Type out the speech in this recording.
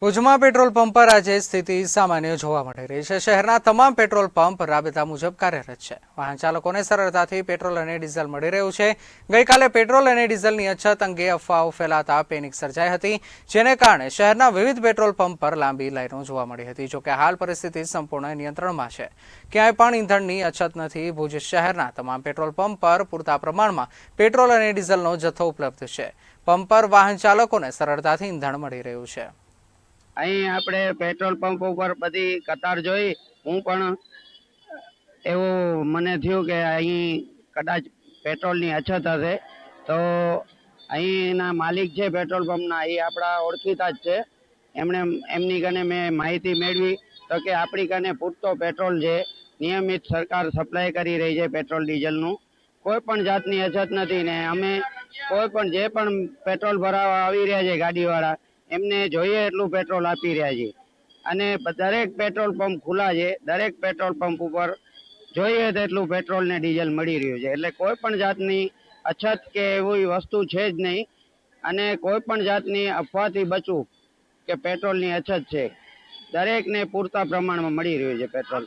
ભુજમાં petrol pump પર આજે સ્થિતિ સામાન્ય જોવા મળી રહી છે। શહેરના તમામ પેટ્રોલ પંપ રાબેતા મુજબ કાર્યરત છે। વાહન ચાલકોને સરળતાથી પેટ્રોલ અને ડીઝલ મળી રહ્યું છે। ગઈકાલે પેટ્રોલ અને ડીઝલની અછત અંગે અફવાઓ ફેલાતા પેનિક સર્જાઈ હતી, જેને કારણે શહેરના વિવિધ પેટ્રોલ પંપ પર લાંબી લાઈનો જોવા મળી હતી। જોકે હાલ પરિસ્થિતિ સંપૂર્ણ નિયંત્રણમાં છે। ક્યાંય પણ ઈંધણની અછત નથી। ભુજ શહેરના તમામ પેટ્રોલ પંપ પર પૂરતા પ્રમાણમાં પેટ્રોલ અને ડીઝલનો જથ્થો ઉપલબ્ધ છે। પંપ પર વાહન ચાલકોને સરળતાથી ઈંધણ મળી રહ્યું છે। અહીં આપણે પેટ્રોલ પંપ ઉપર બધી કતાર જોઈ હું પણ એવું મને થયું કે અહીં કદાચ પેટ્રોલની અછત હશે, તો અહીંના માલિક છે પેટ્રોલ પંપના, એ આપણા ઓળખીતા જ છે। એમની કને મેં માહિતી મેળવી તો કે આપણી કને પૂરતો પેટ્રોલ છે, નિયમિત સરકાર સપ્લાય કરી રહી છે પેટ્રોલ ડીઝલનું, કોઈ પણ જાતની અછત નથી। ને અમે કોઈ પણ જે પણ પેટ્રોલ ભરાવા આવી રહ્યા છે ગાડીવાળા, એમને જોઈએ એટલું પેટ્રોલ આપી રહ્યા છે અને દરેક પેટ્રોલ પંપ ખુલ્લા છે। દરેક પેટ્રોલ પંપ ઉપર જોઈએ તેટલું પેટ્રોલ ને ડીઝલ મળી રહ્યું છે, એટલે કોઈ પણ જાતની અછત કે એવી વસ્તુ છે જ નહીં। અને કોઈ પણ જાતની અફવાથી બચવું કે પેટ્રોલની અછત છે, દરેકને પૂરતા પ્રમાણમાં મળી રહ્યું છે પેટ્રોલ।